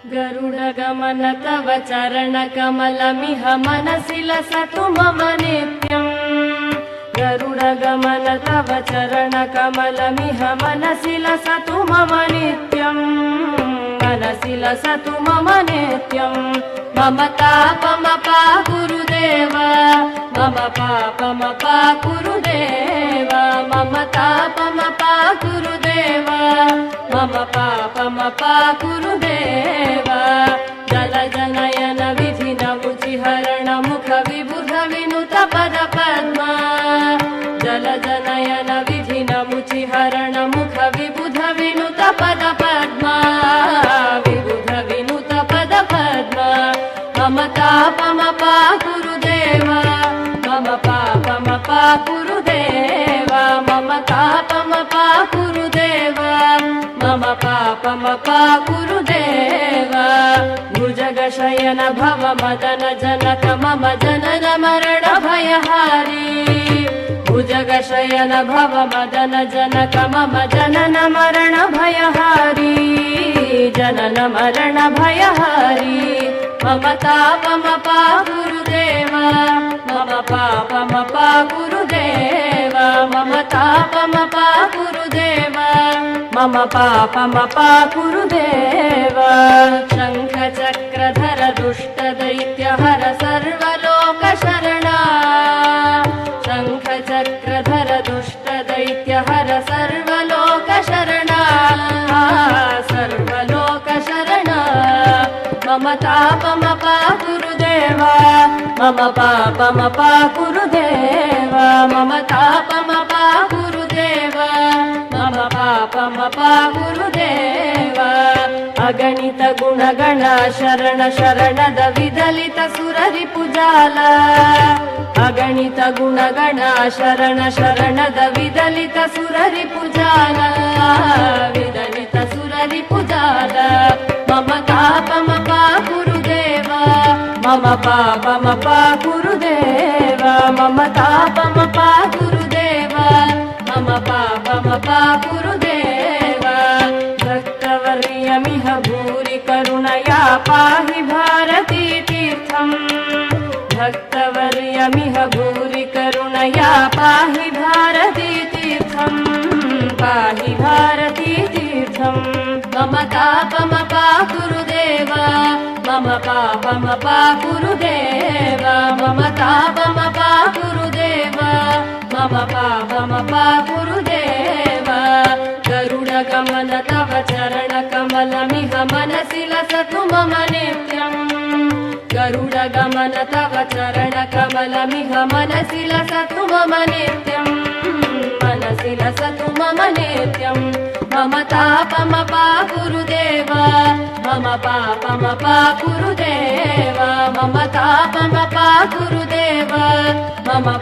गरुडगमन तव चरणकमलमिह मनसि लसतु मम नित्यम्। गरुडगमन तव चरणकमलमिह मनसि लसतु मम नित्यम्। मनसि लसतु मम नित्यम्। मम तापमपा गुरुदेव, मम पापमपा गुरुदेव, मम तापमपा गुरुदेव, मम पापमपा गुरुदेव। जलजनयन विधिन मुचिहरण मुख विबुध विनुत पद पद्मा। जलजनयन विधिन मुचिहरण मुख विबुध विनुत पद पद्मा। विबुध विनुत पद पद्मा। मम तापमपा गुरुदेव, मम पापमपा गुरुदेव, मम तापमपा गुरुदेव, मम पापमपा गुरुदेव। भुजगशयन भव मदन जनक मम जनन मरण भयहारी। भुजगशयन भव मदन जनक मम जनन मरण भयहारी। जनन मरण भयहारी। मम तापमपा गुरुदेव, मम पापमपा गुरुदेव, मम तापमपा गुरुदेव, मम पापमपा गुरुदेव। शङ्ख चक्रधर दुष्ट दैत्यहर सर्वलोकशरणा। शङ्ख चक्रधर दुष्ट दैत्यहर सर्वलोकशरणा। सर्वलोकशरणा। मम तापमपा गुरुदेव, मम पापमपा गुरुदेव, मम तापमपा गुरुदेव, मम पापमपा गुरुदेव। अगणित गुणगण शरण शरणद विदलित सुररिपुजाल। अगणित गुणगण शरण शरणद विदलित सुररिपुजाल। विदलित सुररिपुजाल। मम तापमपा गुरुदेव, मम पापमपा गुरुदेव, मम तापमपा गुरुदेव, मम पापमपा गुरुदेव। भक्तवर्यमिह भूरि करुणया पाहि भारती तीर्थम्। भक्तवर्यमिह भूरि करुणया पाहि भारती तीर्थम्। पाहि भारती तीर्थम्। मम तापमपा गुरुदेव, मम पापमपा गुरुदेव, मम तापमपा गुरुदेव, मम पापमपा गुरुदेव। गरुडगमन तव चरणकमलमिह मनसि लसतु मम नित्यम्। गरुडगमन तव चरणकमलमिह मनसि लसतु मम नित्यम्। मनसि लसतु मम नित्यम्। मम तापमपा गुरुदेव, मम पापमपा गुरुदेव, मम तापमपा गुरुदेव, मम